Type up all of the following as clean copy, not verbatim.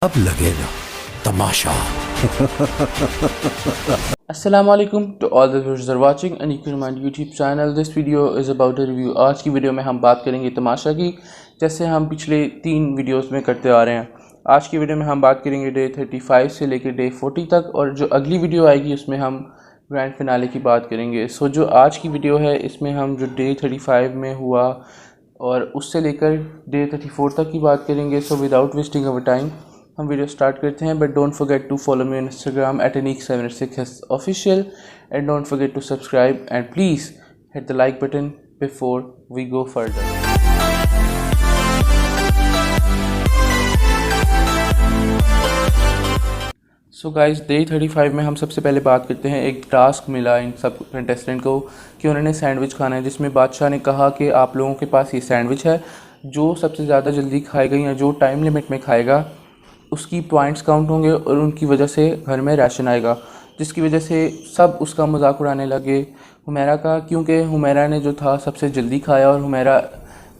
अब लगेगा तमाशा। Assalamu alaikum to all the viewers are watching and you can mind YouTube channel. This video is about a review. आज की video में हम बात करेंगे तमाशा की, जैसे हम पिछले 3 वीडियोस में करते आ रहे हैं। आज की वीडियो में हम बात करेंगे डे 35 से लेकर डे 40 तक, और जो अगली वीडियो आएगी उसमें हम ग्रैंड फिनाले की बात करेंगे। सो जो आज की वीडियो है इसमें हम जो डे 35 में हुआ और उससे लेकर डे 34 तक की बात करेंगे। So without wasting our time हम वीडियो स्टार्ट करते हैं। But don't forget to follow me on Instagram @Anik76 official and don't forget to subscribe and please hit the like button before we go further. So guys, day 35 में हम सबसे पहले बात करते हैं। एक टास्क मिला इन सब कंटेस्टेंट को कि उन्होंने सैंडविच खाना है, जिसमें बादशाह ने कहा कि आप लोगों के पास ये सैंडविच है, जो सबसे ज़्यादा जल्दी खाएगा या जो टाइम लिमिट में खाएगा उसकी पॉइंट्स काउंट होंगे और उनकी वजह से घर में राशन आएगा। जिसकी वजह से सब उसका मजाक उड़ाने लगे हुमैरा का, क्योंकि हुमैरा ने जो था सबसे जल्दी खाया और हुमैरा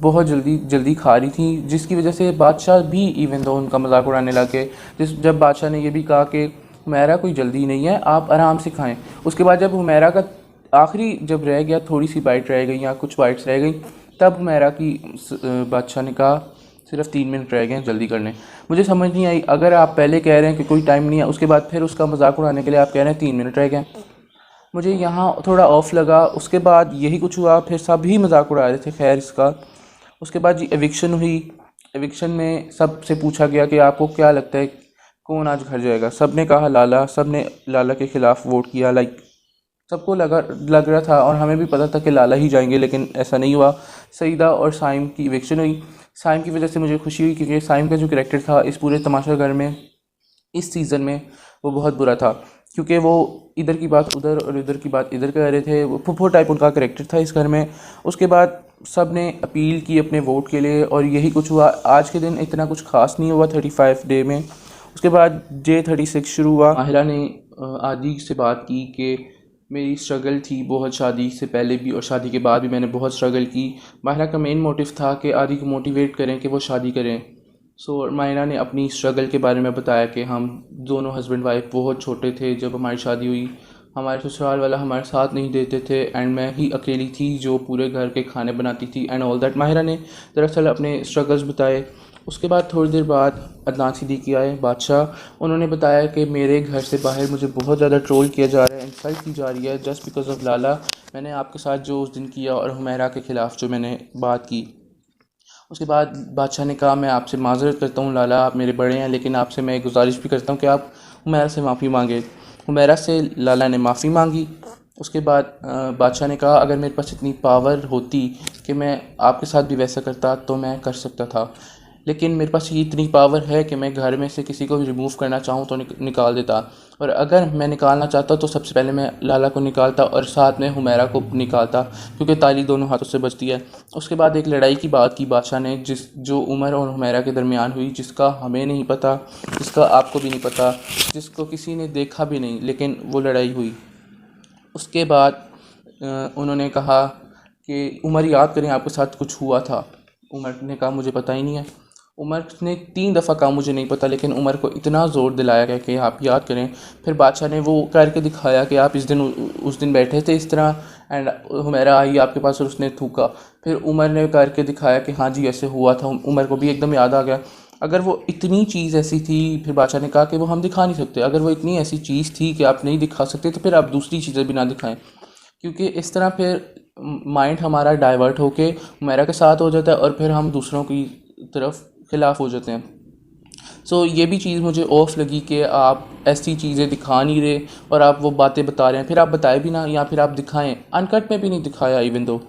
बहुत जल्दी खा रही थी, जिसकी वजह से बादशाह भी इवन दो उनका मजाक उड़ाने लगे। जब बादशाह ने ये भी कहा कि हुमैरा कोई जल्दी नहीं है, आप आराम से खाएं। उसके बाद जब हुमैरा का आखिरी जब रह गया, थोड़ी सी बाइट रह गई या कुछ बाइट्स रह गई, तब हुमैरा की बादशाह ने कहा सिर्फ 3 मिनट रह गए जल्दी करने। मुझे समझ नहीं आई, अगर आप पहले कह रहे हैं कि कोई टाइम नहीं है, उसके बाद फिर उसका मजाक उड़ाने के लिए आप कह रहे हैं 3 मिनट रह गए, मुझे यहाँ थोड़ा ऑफ लगा। उसके बाद यही कुछ हुआ, फिर सभी मजाक उड़ा रहे थे। खैर इसका उसके बाद जी एविक्शन हुई। एविक्शन में सब से पूछा गया कि आपको क्या लगता है कौन आज घर जाएगा। सब ने कहा लाला, सब ने लाला के ख़िलाफ़ वोट किया। सबको लग रहा था और हमें भी पता था कि लाला ही जाएंगे, लेकिन ऐसा नहीं हुआ। सईदा और साइम की इविक्शन हुई। साइम की वजह से मुझे खुशी हुई, क्योंकि साइम का जो कैरेक्टर था इस पूरे तमाशा घर में इस सीज़न में वो बहुत बुरा था, क्योंकि वो इधर की बात उधर और उधर की बात इधर कह रहे थे। वो फुफो टाइप उनका कैरेक्टर था इस घर में। उसके बाद सब ने अपील की अपने वोट के लिए और यही कुछ हुआ। आज के दिन इतना कुछ खास नहीं हुआ 35 डे में। उसके बाद डे 36 शुरू हुआ। माहिरा ने आदि से बात की कि मेरी स्ट्रगल थी बहुत, शादी से पहले भी और शादी के बाद भी मैंने बहुत स्ट्रगल की। माहिरा का मेन मोटिव था कि आदि को मोटिवेट करें कि वो शादी करें। सो माहिरा ने अपनी स्ट्रगल के बारे में बताया कि हम दोनों हस्बैंड वाइफ बहुत छोटे थे जब हमारी शादी हुई। हमारे ससुराल वाला हमारे साथ नहीं देते थे एंड मैं ही अकेली थी जो पूरे घर के खाने बनाती थी एंड ऑल दैट। माहिरा ने दरअसल अपने स्ट्रगल्स बताए। उसके बाद थोड़ी देर बाद अदनान सिद्दीकी आए बादशाह। उन्होंने बताया कि मेरे घर से बाहर मुझे बहुत ज़्यादा ट्रोल किया जा रहा है, इंसल्ट की जा रही है जस्ट बिकॉज ऑफ लाला। मैंने आपके साथ जो उस दिन किया और हुमैरा के ख़िलाफ़ जो मैंने बात की। उसके बाद बादशाह ने कहा मैं आपसे माज़रत करता हूँ लाला, आप मेरे बड़े हैं, लेकिन आपसे मैं गुजारिश भी करता हूँ कि आप हुमैरा से माफ़ी मांगे। हुमैरा से लाला ने माफ़ी मांगी। उसके बाद बादशाह ने कहा अगर मेरे पास इतनी पावर होती कि मैं आपके साथ भी वैसा करता तो मैं कर सकता था, लेकिन मेरे पास ये इतनी पावर है कि मैं घर में से किसी को भी रिमूव करना चाहूँ तो निकाल देता। और अगर मैं निकालना चाहता तो सबसे पहले मैं लाला को निकालता और साथ में हुमैरा को निकालता, क्योंकि ताली दोनों हाथों से बचती है। उसके बाद एक लड़ाई की बात की बादशाह ने, जो उमर और हुमैरा के दरमियान हुई, जिसका हमें नहीं पता, जिसका आपको भी नहीं पता, जिसको किसी ने देखा भी नहीं, लेकिन वो लड़ाई हुई। उसके बाद उन्होंने कहा कि उमर याद करें आपके साथ कुछ हुआ था। उमर ने कहा मुझे पता ही नहीं है। उमर ने 3 दफ़ा कहा मुझे नहीं पता, लेकिन उमर को इतना ज़ोर दिलाया गया कि आप याद करें। फिर बादशाह ने वो करके दिखाया कि आप उस दिन बैठे थे इस तरह एंड हुमैरा आई आपके पास और उसने थूका। फिर उमर ने करके दिखाया कि हाँ जी ऐसे हुआ था। उमर को भी एकदम याद आ गया। अगर वो इतनी चीज़ ऐसी थी, फिर बादशाह ने कहा कि वो हम दिखा नहीं सकते। अगर वो इतनी ऐसी चीज़ थी कि आप नहीं दिखा सकते तो फिर आप दूसरी चीज़ें भी ना दिखाएं, क्योंकि इस तरह फिर माइंड हमारा डाइवर्ट होके हुमैरा के साथ हो जाता है और फिर हम दूसरों की तरफ ख़िलाफ़ हो जाते हैं। सो ये भी चीज़ मुझे ऑफ लगी कि आप ऐसी चीज़ें दिखा नहीं रहे और आप वो बातें बता रहे हैं, फिर आप बताए भी ना या फिर आप दिखाएं। अनकट में भी नहीं दिखाया इवन दो।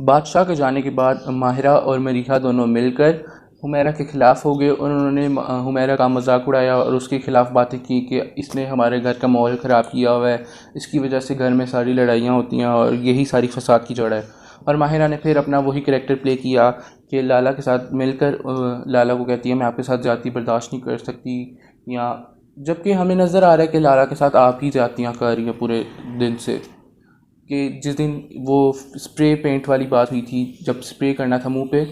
बादशाह के जाने के बाद माहिरा और मरीहा दोनों मिलकर हुमैरा के ख़िलाफ़ हो गए। उन्होंने हुमैरा का मजाक उड़ाया और उसके ख़िलाफ़ बातें की कि इसने हमारे घर का माहौल ख़राब किया हुआ है, इसकी वजह से घर में सारी लड़ाइयाँ होती हैं और यही सारी फसाद की जड़ है। और माहिरा ने फिर अपना वही कैरेक्टर प्ले किया कि लाला के साथ मिलकर लाला को कहती है मैं आपके साथ ज़्यादती बर्दाश्त नहीं कर सकती, या जबकि हमें नज़र आ रहा है कि लाला के साथ आप ही ज़्यादतियाँ कर रही हैं पूरे दिन से। कि जिस दिन वो स्प्रे पेंट वाली बात हुई थी, जब स्प्रे करना था मुंह पे,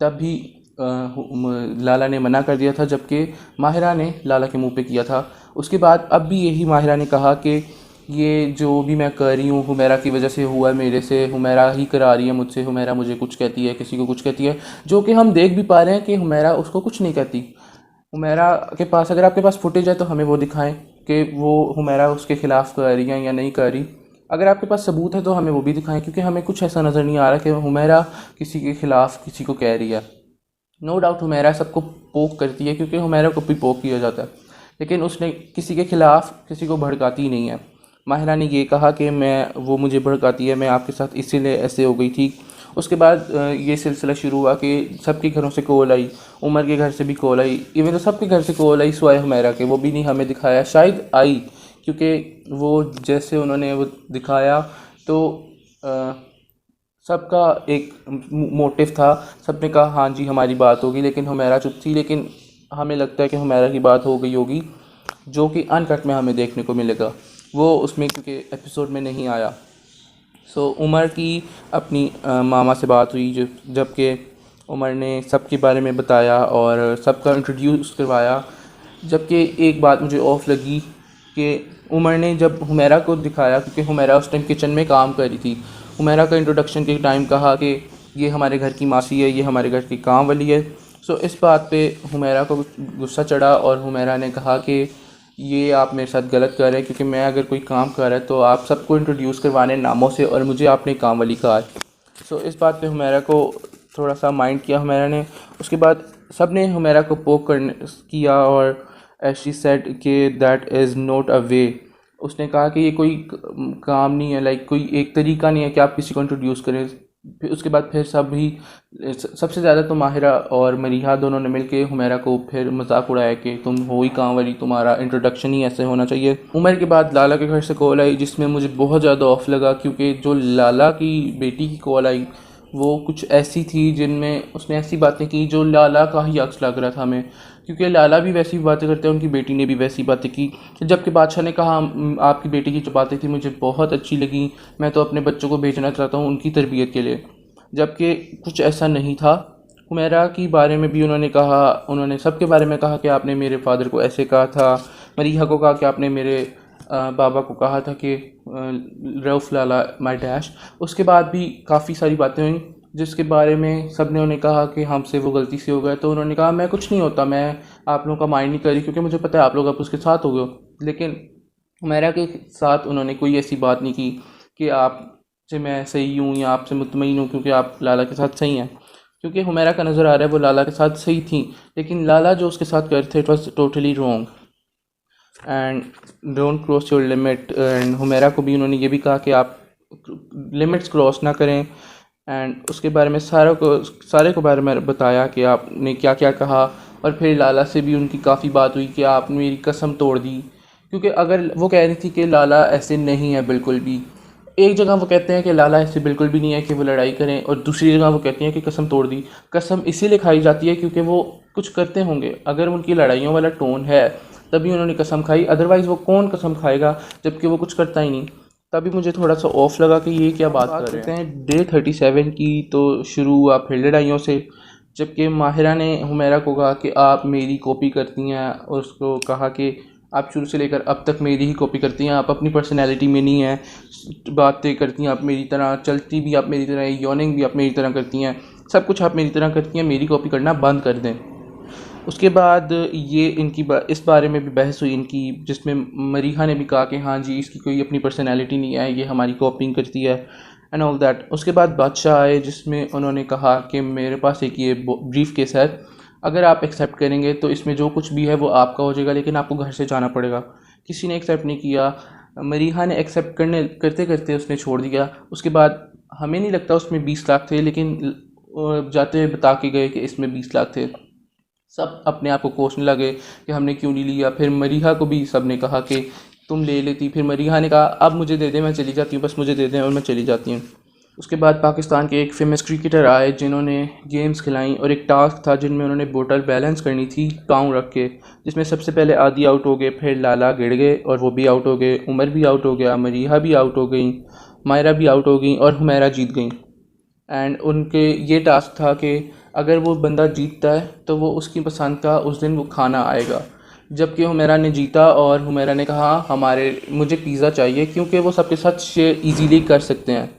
तब भी लाला ने मना कर दिया था, जबकि माहिरा ने लाला के मुंह पे किया था। उसके बाद अब भी यही माहिरा ने कहा कि ये जो भी मैं कर रही हूँ हुमैरा की वजह से हुआ है, मेरे से हुमैरा ही करा रही है मुझसे, हुमैरा मुझे कुछ कहती है, किसी को कुछ कहती है, जो कि हम देख भी पा रहे हैं कि हुमैरा उसको कुछ नहीं कहती। हुमैरा के पास, अगर आपके पास फुटेज है तो हमें वो दिखाएं कि वो हुमैरा उसके ख़िलाफ़ कर रही है या नहीं कर रही। अगर आपके पास सबूत है तो हमें वो भी दिखाएं, क्योंकि हमें कुछ ऐसा नज़र नहीं आ रहा कि हुमैरा किसी के ख़िलाफ़ किसी को कह रही है। नो डाउट हुमैरा सबको पोक करती है, क्योंकि हुमैरा को भी पोक किया जाता है, लेकिन उसने किसी के ख़िलाफ़ किसी को भड़काती नहीं है। माहिरा ने ये कहा कि वो मुझे भड़काती है, मैं आपके साथ इसीलिए ऐसे हो गई थी। उसके बाद ये सिलसिला शुरू हुआ कि सबके घरों से कॉल आई, उमर के घर से भी कॉल आई, इवन तो सबके घर से कॉल आई सिवाय हुमैरा के, वो भी नहीं हमें दिखाया। शायद आई क्योंकि वो जैसे उन्होंने वो दिखाया तो सबका एक मोटिव था, सबने कहा हाँ जी हमारी बात होगी, लेकिन हुमैरा चुप थी। लेकिन हमें लगता है कि हुमैरा की बात हो गई होगी, जो कि अनकट में हमें देखने को मिलेगा, वो उसमें क्योंकि एपिसोड में नहीं आया। सो उमर की अपनी मामा से बात हुई, जबकि उमर ने सबके बारे में बताया और सबका इंट्रोड्यूस करवाया। जबकि एक बात मुझे ऑफ लगी कि उमर ने जब हुमैरा को दिखाया, क्योंकि हुमैरा उस टाइम किचन में काम कर रही थी, हुमैरा का इंट्रोडक्शन के टाइम कहा कि ये हमारे घर की मासी है, ये हमारे घर की काम वाली है। सो इस बात पे हुमैरा को गुस्सा चढ़ा और हुमैरा ने कहा कि ये आप मेरे साथ गलत कर रहे हैं, क्योंकि मैं अगर कोई काम कर रहा है तो आप सबको इंट्रोड्यूस करवाने नामों से, और मुझे आपने काम वाली कहा है। सो इस बात पे हुमैरा को थोड़ा सा माइंड किया हुमैरा ने। उसके बाद सब ने हुमैरा को पोक किया और शी सेड कि दैट इज़ नॉट अ वे। उसने कहा कि ये कोई काम नहीं है, लाइक कोई एक तरीका नहीं है कि आप किसी को इंट्रोड्यूस करें। फिर उसके बाद फिर सबसे ज़्यादा तो माहिरा और मरीहा दोनों ने मिलके हुमैरा को फिर मजाक उड़ाया कि तुम हो ही काम वाली, तुम्हारा इंट्रोडक्शन ही ऐसे होना चाहिए। उमर के बाद लाला के घर से कॉल आई, जिसमें मुझे बहुत ज़्यादा ऑफ लगा, क्योंकि जो लाला की बेटी की कॉल आई वो कुछ ऐसी थी जिनमें उसने ऐसी बातें की जो लाला का ही अक्स लग रहा था हमें, क्योंकि लाला भी वैसी बातें करते हैं, उनकी बेटी ने भी वैसी बातें की। जबकि बादशाह ने कहा आपकी बेटी की जो बातें थी मुझे बहुत अच्छी लगी, मैं तो अपने बच्चों को भेजना चाहता हूँ उनकी तरबियत के लिए, जबकि कुछ ऐसा नहीं था। हुमैरा के बारे में भी उन्होंने कहा, उन्होंने सबके बारे में कहा कि आपने मेरे फादर को ऐसे कहा था, मरीहा को कहा कि आपने मेरे बाबा को कहा था कि रऊफ़ लाला माई डैश। उसके बाद भी काफ़ी सारी बातें हुई जिसके बारे में सब ने उन्हें कहा कि हमसे वो गलती से हो गया। तो उन्होंने कहा मैं कुछ नहीं होता, मैं आप लोगों का माइंड नहीं कर रही, क्योंकि मुझे पता है आप लोग अब उसके साथ हो गए हो। लेकिन हुमैरा के साथ उन्होंने कोई ऐसी बात नहीं की कि आपसे मैं सही हूँ या आपसे मुतमईन हूँ क्योंकि आप लाला के साथ सही हैं, क्योंकि हुमैरा का नज़र आ रहा है वो लाला के साथ सही थी, लेकिन लाला जो उसके साथ कर थे it was totally wrong and don't cross your limit. And Humaira को भी उन्होंने ये भी कहा कि आप लिमिट्स क्रॉस ना करें। एंड उसके बारे में सारे को बारे में बताया कि आपने क्या क्या कहा। और फिर लाला से भी उनकी काफ़ी बात हुई कि आपने मेरी कसम तोड़ दी, क्योंकि अगर वो कह रही थी कि लाला ऐसे नहीं है बिल्कुल भी, एक जगह वो कहते हैं कि लाला ऐसे बिल्कुल भी नहीं है कि वो लड़ाई करें, और दूसरी जगह वो कहती हैं कि कसम तोड़ दी। कसम इसीलिए खाई जाती है क्योंकि वो कुछ करते होंगे, अगर उनकी लड़ाइयों वाला टोन है तभी उन्होंने कसम खाई, अदरवाइज़ वो कौन कसम खाएगा जबकि वो कुछ करता ही नहीं। तभी मुझे थोड़ा सा ऑफ लगा कि ये क्या बात कर रहे हैं। डे 37 की तो शुरू हुआ फिर लड़ाइयों से, जबकि माहिरा ने हुमैरा को कहा कि आप मेरी कॉपी करती हैं, और उसको कहा कि आप शुरू से लेकर अब तक मेरी ही कॉपी करती हैं, आप अपनी पर्सनैलिटी में नहीं हैं, बातें करती हैं आप मेरी तरह, चलती भी आप मेरी तरह, यॉर्निंग भी आप मेरी तरह करती हैं, सब कुछ आप मेरी तरह करती हैं, मेरी कॉपी करना बंद कर दें। उसके बाद ये इनकी इस बारे में भी बहस हुई इनकी, जिसमें मरीहा ने भी कहा कि हाँ जी इसकी कोई अपनी पर्सनैलिटी नहीं है, ये हमारी कॉपिंग करती है एंड ऑल दैट। उसके बाद बादशाह आए, जिसमें उन्होंने कहा कि मेरे पास एक ये ब्रीफ केस है, अगर आप एक्सेप्ट करेंगे तो इसमें जो कुछ भी है वो आपका हो जाएगा, लेकिन आपको घर से जाना पड़ेगा। किसी ने एक्सेप्ट नहीं किया, मरीहा ने एक्सेप्ट करते करते उसने छोड़ दिया। उसके बाद हमें नहीं लगता उसमें 20 लाख थे, लेकिन जाते हुए बता के गए कि इसमें 20 लाख थे। सब अपने आप को कोसने लगे कि हमने क्यों नहीं लिया। फिर मरीहा को भी सब ने कहा कि तुम ले लेती, फिर मरीहा ने कहा अब मुझे दे दें, मैं चली जाती हूँ, बस मुझे दे दें और मैं चली जाती हूँ। उसके बाद पाकिस्तान के एक फेमस क्रिकेटर आए जिन्होंने गेम्स खिलाई, और एक टास्क था जिनमें उन्होंने बोतल बैलेंस करनी थी पाँव रख के, जिसमें सबसे पहले आदि आउट हो गए, फिर लाला गिर गए और वो भी आउट हो गए, उमर भी आउट हो गया, मरीहा भी आउट हो गई, मायरा भी आउट हो गई और हुमैरा जीत गई। एंड उनके ये टास्क था कि अगर वो बंदा जीतता है तो वो उसकी पसंद का उस दिन वो खाना आएगा। जबकि हुमैरा ने जीता और हुमैरा ने कहा मुझे पिज़्ज़ा चाहिए, क्योंकि वो सबके साथ शेयर इजीली कर सकते हैं।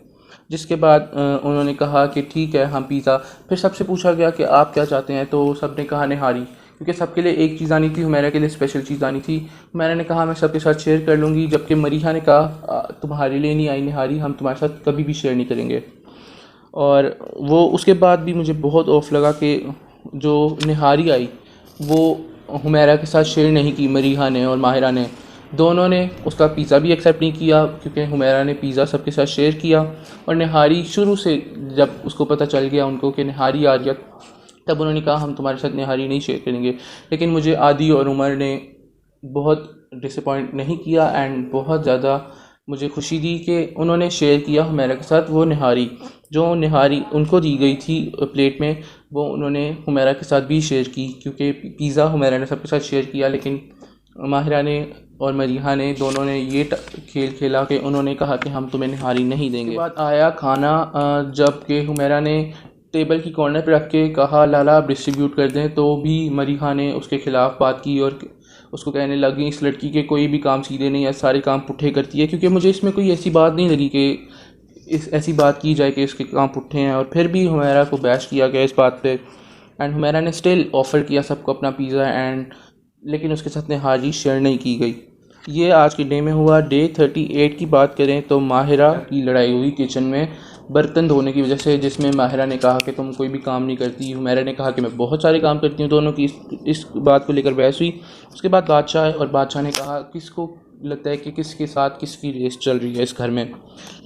जिसके बाद उन्होंने कहा कि ठीक है हम पिज़्ज़ा, फिर सबसे पूछा गया कि आप क्या चाहते हैं, तो सब ने कहा निहारी, क्योंकि सबके लिए एक चीज़ आनी थी, हुमैरा के लिए स्पेशल चीज़ आनी थी। हुमैरा ने कहा मैं सबके साथ शेयर कर लूँगी, जबकि मरीहा ने कहा तुम्हारे लिए नहीं आई निहारी, हम तुम्हारे साथ कभी भी शेयर नहीं करेंगे। और वो उसके बाद भी मुझे बहुत ऑफ लगा कि जो निहारी आई वो हुमैरा के साथ शेयर नहीं की, मरीहा ने और माहिरा ने दोनों ने उसका पिज़्ज़ा भी एक्सेप्ट नहीं किया, क्योंकि हुमैरा ने पिज़्ज़ा सबके साथ शेयर किया। और निहारी शुरू से जब उसको पता चल गया उनको कि निहारी आ गया, तब उन्होंने कहा हम तुम्हारे साथ निहारी नहीं शेयर करेंगे। लेकिन मुझे आदि और उमर ने बहुत डिसअपॉइंट नहीं किया एंड बहुत ज़्यादा मुझे खुशी दी कि उन्होंने शेयर किया हुमैरा के साथ वो निहारी, जो निहारी उनको दी गई थी प्लेट में, वो उन्होंने हुमैरा के साथ भी शेयर की। क्योंकि पिज़्ज़ा हुमैरा ने सबके साथ शेयर किया, लेकिन माहिरा ने और मरीहा ने दोनों ने ये खेल खेला कि उन्होंने कहा कि हम तुम्हें निहारी नहीं देंगे। उसके बाद आया खाना, जबकि हुमैरा ने टेबल की कॉर्नर पर रख के कहा लाला आप डिस्ट्रीब्यूट कर दें, तो भी मरीहा ने उसके ख़िलाफ़ बात की और उसको कहने लगी इस लड़की के कोई भी काम सीधे नहीं है, सारे काम पुट्ठे करती है। क्योंकि मुझे इसमें कोई ऐसी बात नहीं लगी कि ऐसी बात की जाए कि इसके काम पुट्ठे हैं, और फिर भी हुमैरा को बैश किया गया इस बात पे। एंड हुमैरा ने स्टिल ऑफ़र किया सबको अपना पिज़्ज़ा एंड लेकिन उसके साथ निहारी शेयर नहीं की गई। ये आज के डे में हुआ। डे 38 की बात करें तो माहिरा की लड़ाई हुई किचन में बर्तन धोने की वजह से, जिसमें माहिरा ने कहा कि तुम कोई भी काम नहीं करती, हुमैरा ने कहा कि मैं बहुत सारे काम करती हूँ। दोनों की इस बात को लेकर बहस हुई। उसके बाद बादशाह और बादशाह ने कहा किसको लगता है कि किसके साथ किसकी रेस चल रही है इस घर में।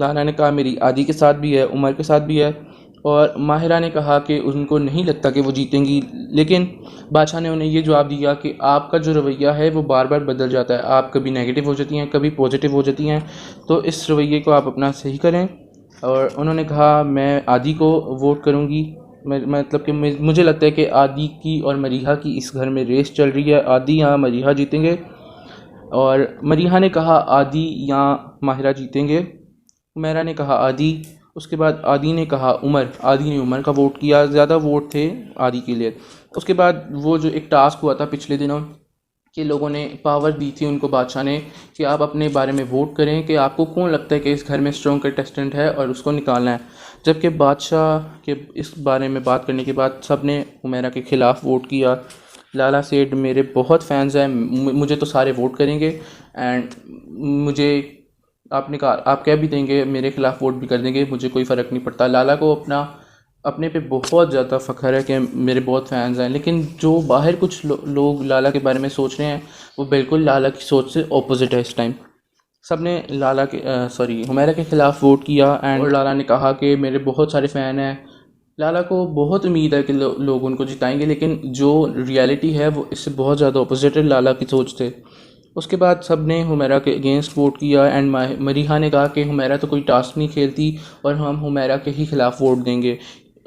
लाना ने कहा मेरी आदि के साथ भी है, उमर के साथ भी है, और माहिरा ने कहा कि उनको नहीं लगता कि वो जीतेंगी। लेकिन बादशाह ने उन्हें ये जवाब दिया कि आपका जो रवैया है वो बार बार बदल जाता है, आप कभी नेगेटिव हो जाती हैं कभी पॉजिटिव हो जाती हैं, तो इस रवैये को आप अपना सही करें। और उन्होंने कहा मैं आदि को वोट करूंगी, मतलब कि मुझे लगता है कि आदि की और मरीहा की इस घर में रेस चल रही है, आदि या मरीहा जीतेंगे। और मरीहा ने कहा आदि या माहिरा जीतेंगे, हुमैरा ने कहा आदि। उसके बाद आदि ने कहा उमर, आदि ने उमर का वोट किया, ज़्यादा वोट थे आदि के लिए। उसके बाद वो जो एक टास्क हुआ था पिछले दिनों कि लोगों ने पावर दी थी उनको, बादशाह ने, कि आप अपने बारे में वोट करें कि आपको कौन लगता है कि इस घर में स्ट्रॉन्ग कंटेस्टेंट है और उसको निकालना है। जबकि बादशाह के इस बारे में बात करने के बाद सब ने हुमैरा के ख़िलाफ़ वोट किया। लाला सेठ मेरे बहुत फैंस हैं, मुझे तो सारे वोट करेंगे एंड मुझे आप कह भी देंगे मेरे ख़िलाफ़ वोट भी कर देंगे, मुझे कोई फ़र्क नहीं पड़ता। लाला को अपने पे बहुत ज़्यादा फ़ख्र है कि मेरे बहुत फैंस हैं। लेकिन जो बाहर कुछ लोग लाला के बारे में सोच रहे हैं वो बिल्कुल लाला की सोच से ऑपोजिट है। इस टाइम सब ने हुमैरा के ख़िलाफ़ वोट किया और लाला ने कहा कि मेरे बहुत सारे फ़ैन हैं। लाला को बहुत उम्मीद है कि लोग उनको जिताएंगे, लेकिन जो रियलिटी है वो इससे बहुत ज़्यादा ऑपोजिट है लाला की सोच से। उसके बाद सब ने हुमैरा के अगेंस्ट वोट किया एंड मरीहा ने कहा कि हुमैरा तो कोई टास्क नहीं खेलती और हम हुमैरा के ही ख़िलाफ़ वोट देंगे,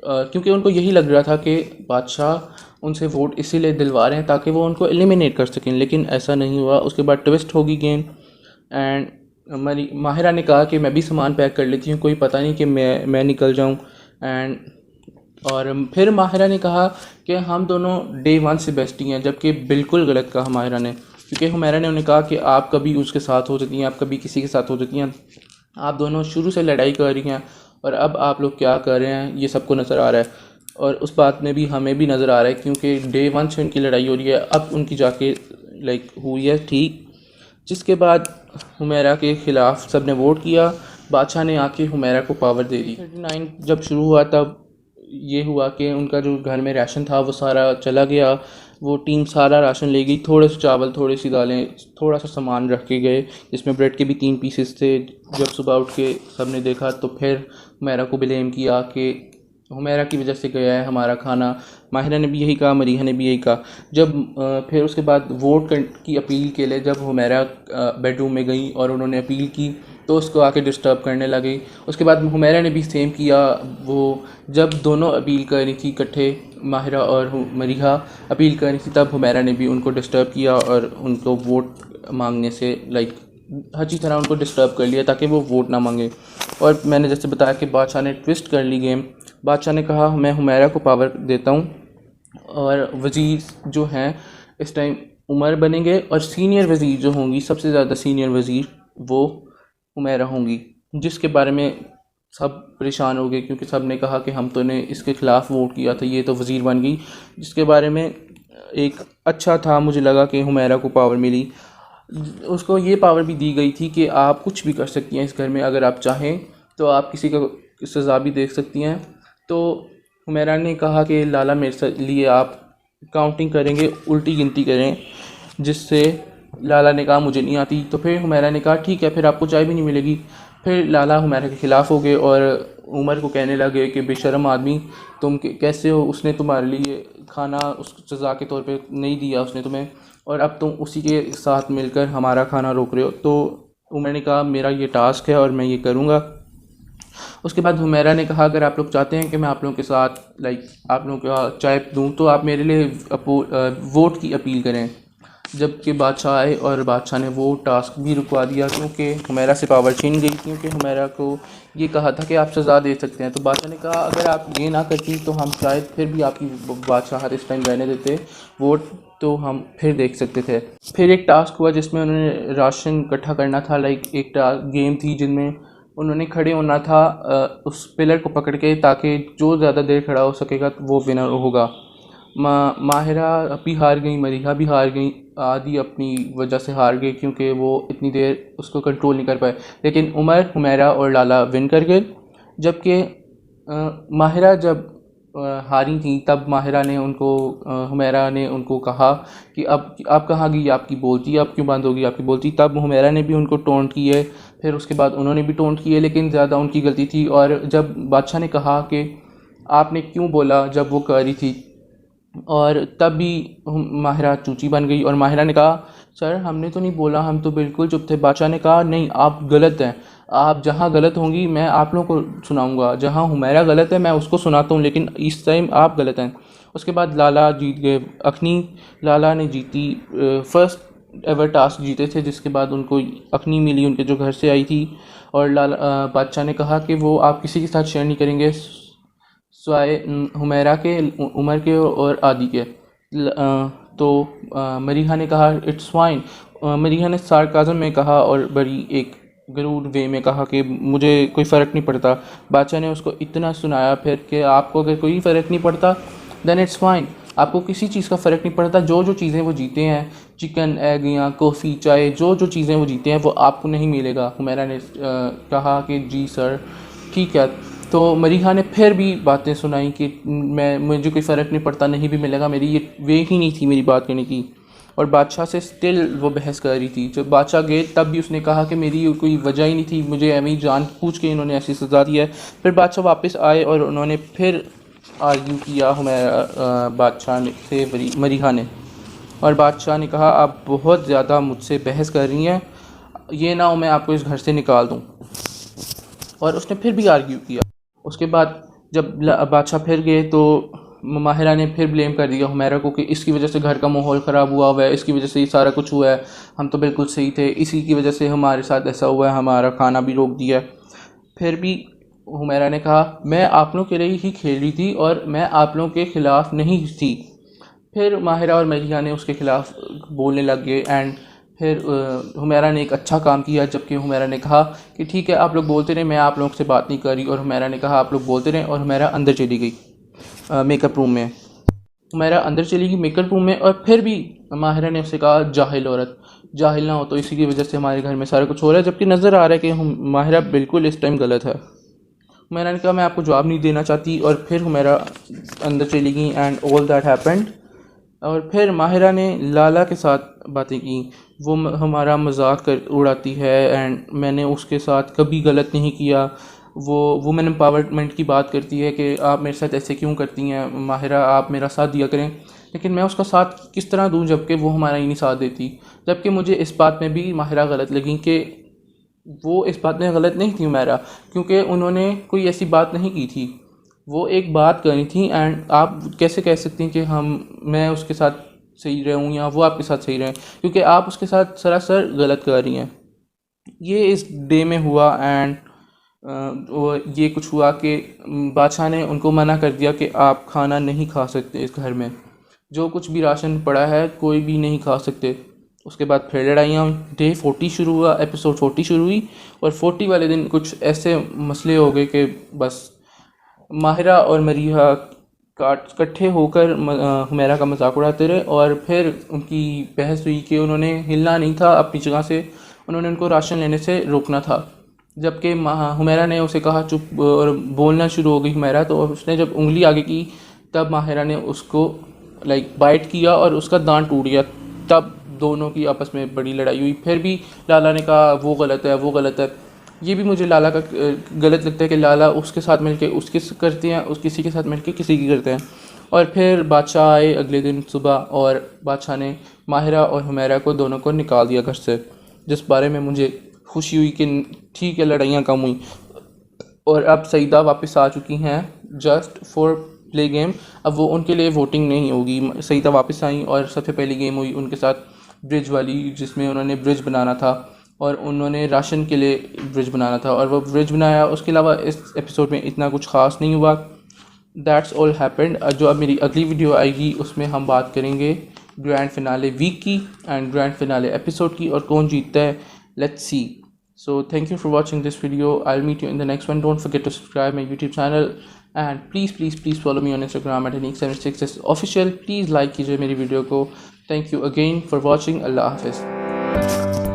क्योंकि उनको यही लग रहा था कि बादशाह उनसे वोट इसीलिए दिलवा रहे हैं ताकि वो उनको एलिमिनेट कर सकें, लेकिन ऐसा नहीं हुआ। उसके बाद ट्विस्ट होगी गेम एंड माहिरा ने कहा कि मैं भी सामान पैक कर लेती हूँ, कोई पता नहीं कि मैं निकल जाऊँ। और फिर माहिरा ने कहा कि हम दोनों डे 1 से बेस्टी हैं, जबकि बिल्कुल गलत कहा माहिरा ने, क्योंकि हुमैरा ने उन्हें कहा कि आप कभी उसके साथ हो जाती हैं, आप कभी किसी के साथ हो जाती हैं, आप दोनों शुरू से लड़ाई कर रही हैं और अब आप लोग क्या कर रहे हैं ये सबको नज़र आ रहा है। और उस बात में भी हमें भी नज़र आ रहा है, क्योंकि डे 1 से उनकी लड़ाई हो रही है, अब उनकी जाके हुई है ठीक। जिसके बाद हुमैरा के ख़िलाफ़ सब ने वोट किया, बादशाह ने आके हुमैरा को पावर दे दी। 39 जब शुरू हुआ तब ये हुआ कि उनका जो घर में राशन था वो सारा चला गया, वो टीम सारा राशन ले गई, थोड़े से चावल, थोड़ी सी दालें, थोड़ा सा सामान रख के गए, जिसमें ब्रेड के भी 3 पीसेस थे। जब सुबह उठ के सब ने देखा तो फिर हुमैरा को ब्लेम किया कि हुमैरा की वजह से गया है हमारा खाना। माहिरा ने भी यही कहा, मरीहा ने भी यही कहा। जब फिर उसके बाद वोट की अपील के लिए जब हुमैरा बेडरूम में गई और उन्होंने अपील की तो उसको आके डिस्टर्ब करने लगी। उसके बाद हुमैरा ने भी सेम किया, वो जब दोनों अपील कर रही थी इकट्ठे, माहिरा और मरीहा अपील कर रही थी, तब हुमैरा ने भी उनको डिस्टर्ब किया और उनको वोट मांगने से हर चीज़ तरह उनको डिस्टर्ब कर लिया ताकि वो वोट ना मांगे। और मैंने जैसे बताया कि बादशाह ने ट्विस्ट कर ली गेम, बादशाह ने कहा मैं हुमैरा को पावर देता हूँ और वज़ीर जो हैं इस टाइम उमर बनेंगे और सीनियर वज़ीर जो होंगी, सबसे ज़्यादा सीनियर वज़ीर वो हुमैरा होंगी, जिसके बारे में सब परेशान हो गए क्योंकि सब ने कहा कि हम तो ने इसके ख़िलाफ़ वोट किया था, ये तो वज़ीर बन गई। जिसके बारे में एक अच्छा था, मुझे लगा कि हुमैरा को पावर मिली। उसको ये पावर भी दी गई थी कि आप कुछ भी कर सकती हैं इस घर में, अगर आप चाहें तो आप किसी का सज़ा भी दे सकती हैं। तो हुमैरा ने कहा कि लाला मेरे लिए आप काउंटिंग करेंगे, उल्टी गिनती करें, जिससे लाला ने कहा मुझे नहीं आती। तो फिर हुमैरा ने कहा ठीक है, फिर आपको चाय भी नहीं मिलेगी। फिर लाला हुमैरा के ख़िलाफ़ हो गए और उमर को कहने लगे कि बेशर्म आदमी तुम कैसे हो, उसने तुम्हारे लिए खाना उस सज़ा के तौर पे नहीं दिया उसने तुम्हें, और अब तुम उसी के साथ मिलकर हमारा खाना रोक रहे हो। तो उमर ने कहा मेरा ये टास्क है और मैं ये करूँगा। उसके बाद हुमैरा ने कहा अगर आप लोग चाहते हैं कि मैं आप लोगों के साथ आप लोगों को चाय दूँ तो आप मेरे लिए वोट की अपील करें। जबकि बादशाह आए और बादशाह ने वो टास्क भी रुकवा दिया क्योंकि हुमैरा से पावर छीन गई, क्योंकि हुमैरा को ये कहा था कि आप सज़ा दे सकते हैं। तो बादशाह ने कहा अगर आप ये ना करती तो हम शायद फिर भी आपकी बादशाहत इस टाइम रहने देते, वोट तो हम फिर देख सकते थे। फिर एक टास्क हुआ जिसमें उन्होंने राशन इकट्ठा करना था। एक गेम थी जिनमें उन्होंने खड़े होना था उस पिलर को पकड़ के, ताकि जो ज़्यादा देर खड़ा हो सकेगा तो वो विनर होगा। माहिरा भी हार गई, मरीहा भी हार गई, आदि अपनी वजह से हार गए क्योंकि वो इतनी देर उसको कंट्रोल नहीं कर पाए। लेकिन उमर, हुमैरा और लाला विन कर गए। जबकि माहिरा जब हारी थी तब हुमैरा ने उनको कहा कि अब आप कहाँ गई आपकी बोलती, अब क्यों बंद होगी आपकी बोलती। तब हुमैरा ने भी उनको टोंट किए, फिर उसके बाद उन्होंने भी टोंट किए, लेकिन ज़्यादा उनकी गलती थी। और जब बादशाह ने कहा कि आपने क्यों बोला जब वो कह रही थी, और तब भी माहिरा चूची बन गई और माहिरा ने कहा सर हमने तो नहीं बोला, हम तो बिल्कुल चुप थे। बादशाह ने कहा नहीं आप गलत हैं, आप जहाँ गलत होंगी मैं आप लोगों को सुनाऊंगा, जहाँ हुमैरा गलत है मैं उसको सुनाता हूँ, लेकिन इस टाइम आप गलत हैं। उसके बाद लाला जीत गए। अखनी लाला ने जीती, फर्स्ट एवर टास्क जीते थे, जिसके बाद उनको अखनी मिली उनके जो घर से आई थी। और लाला बादशाह ने कहा कि वो आप किसी के साथ शेयर नहीं करेंगे स्वाय हुमैरा के, उमर के और आदि के। तो मरीहा ने कहा इट्स फाइन। मरीहा ने सार्काज़म में कहा और बड़ी एक गरूर वे में कहा कि मुझे कोई फ़र्क नहीं पड़ता। बादशाह ने उसको इतना सुनाया फिर कि आपको अगर कोई फ़र्क नहीं पड़ता देन इट्स फाइन, आपको किसी चीज़ का फ़र्क नहीं पड़ता। जो जो चीज़ें वो जीते हैं, चिकन, एग या कॉफ़ी, चाय, जो जो चीज़ें वो जीते हैं वो आपको नहीं मिलेगा। हुमैरा ने कहा कि जी सर ठीक है। तो मरीहा ने फिर भी बातें सुनाई कि मुझे कोई फ़र्क नहीं पड़ता, नहीं भी मिलेगा, मेरी ये वे ही नहीं थी मेरी बात करने की। और बादशाह से स्टिल वो बहस कर रही थी। जब बादशाह गए तब भी उसने कहा कि मेरी कोई वजह ही नहीं थी, मुझे एवं जान पूछ के इन्होंने ऐसी सज़ा दी है। फिर बादशाह वापस आए और उन्होंने फिर आर्ग्यू किया हमारा बादशाह से मरीहा ने। और बादशाह ने कहा आप बहुत ज़्यादा मुझसे बहस कर रही हैं, ये ना हो मैं आपको इस घर से निकाल दूँ। और उसने फिर भी आर्ग्यू किया। उसके बाद जब बादशाह फिर गए तो माहिरा ने फिर ब्लेम कर दिया हुमैरा को कि इसकी वजह से घर का माहौल ख़राब हुआ है, इसकी वजह से ये सारा कुछ हुआ है, हम तो बिल्कुल सही थे, इसी की वजह से हमारे साथ ऐसा हुआ है, हमारा खाना भी रोक दिया। फिर भी हुमैरा ने कहा मैं आप लोगों के लिए ही खेल रही थी और मैं आप लोगों के ख़िलाफ़ नहीं थी। फिर माहिरा और मरीहा ने उसके ख़िलाफ़ बोलने लग गए। एंड फिर हुमैरा ने एक अच्छा काम किया, जबकि हुमैरा ने कहा कि ठीक है आप लोग बोलते रहे, मैं आप लोगों से बात नहीं कर रही। और हुमैरा ने कहा आप लोग बोलते रहें, और हुमैरा अंदर चली गई मेकअप रूम में। हुमैरा अंदर चली गई मेकअप रूम में, और फिर भी माहिरा ने उससे कहा जाहिल औरत, जाहिल ना हो तो इसी की वजह से हमारे घर में सारा कुछ हो रहा है। जबकि नज़र आ रहा है कि माहिरा बिल्कुल इस टाइम गलत है। हुमैरा ने कहा मैं आपको जवाब नहीं देना चाहती, और फिर हुमैरा अंदर चली गई। And all that happened. और फिर माहिरा ने लाला के साथ बातें की, वो हमारा मजाक कर उड़ाती है एंड मैंने उसके साथ कभी गलत नहीं किया। वो वुमेन एम्पावरमेंट की बात करती है कि आप मेरे साथ ऐसे क्यों करती हैं माहिरा, आप मेरा साथ दिया करें। लेकिन मैं उसका साथ किस तरह दूं जबकि वो हमारा ही नहीं साथ देती। जबकि मुझे इस बात में भी माहिरा गलत लगी कि वो इस बात में गलत नहीं थी माहिरा, क्योंकि उन्होंने कोई ऐसी बात नहीं की थी, वो एक बात करनी थी। एंड आप कैसे कह सकती हैं कि मैं उसके साथ सही रहूँ या वो आपके साथ सही रहें, क्योंकि आप उसके साथ सरासर गलत कर रही हैं। ये इस डे में हुआ। एंड वो ये कुछ हुआ कि बादशाह ने उनको मना कर दिया कि आप खाना नहीं खा सकते इस घर में, जो कुछ भी राशन पड़ा है कोई भी नहीं खा सकते। उसके बाद फिर लड़ाइयाँ हुई। डे 40 शुरू हुआ, एपिसोड 40 शुरू हुई और 40 वाले दिन कुछ ऐसे मसले हो गए कि बस माहिरा और मरीहा इकट्ठे होकर हुमैरा का मजाक उड़ाते रहे और फिर उनकी बहस हुई कि उन्होंने हिलना नहीं था अपनी जगह से, उन्होंने उनको राशन लेने से रोकना था। जबकि हुमैरा ने उसे कहा चुप और बोलना शुरू हो गई हुमैरा, तो उसने जब उंगली आगे की तब माहिरा ने उसको बाइट किया और उसका दांत टूट गया। तब दोनों की आपस में बड़ी लड़ाई हुई। फिर भी लाला ने कहा वो गलत है, वो गलत है। ये भी मुझे लाला का गलत लगता है कि लाला उसके साथ मिलके उसके करते हैं, उस किसी के साथ मिलके किसी की करते हैं। और फिर बादशाह आए अगले दिन सुबह और बादशाह ने माहिरा और हुमैरा को दोनों को निकाल दिया घर से, जिस बारे में मुझे खुशी हुई कि ठीक है लड़ाइयाँ कम हुई। और अब सईदा वापस आ चुकी हैं जस्ट फॉर प्ले गेम। अब वो उनके लिए वोटिंग नहीं होगी। सईदा वापस आई और सबसे पहली गेम हुई उनके साथ ब्रिज वाली, जिसमें उन्होंने ब्रिज बनाना था और उन्होंने राशन के लिए ब्रिज बनाना था और वो ब्रिज बनाया। उसके अलावा इस एपिसोड में इतना कुछ ख़ास नहीं हुआ। That's all happened. जो अब मेरी अगली वीडियो आएगी उसमें हम बात करेंगे ग्रैंड फिनाले वीक की एंड ग्रैंड फिनाले एपिसोड की और कौन जीतता है। Let's see. So thank you for watching this video. I'll meet you in the next one. Don't forget to subscribe my YouTube channel and please follow me on Instagram at Anik76 official. Please like कीजिए मेरी video को. Thank you again for watching. Allah Hafiz.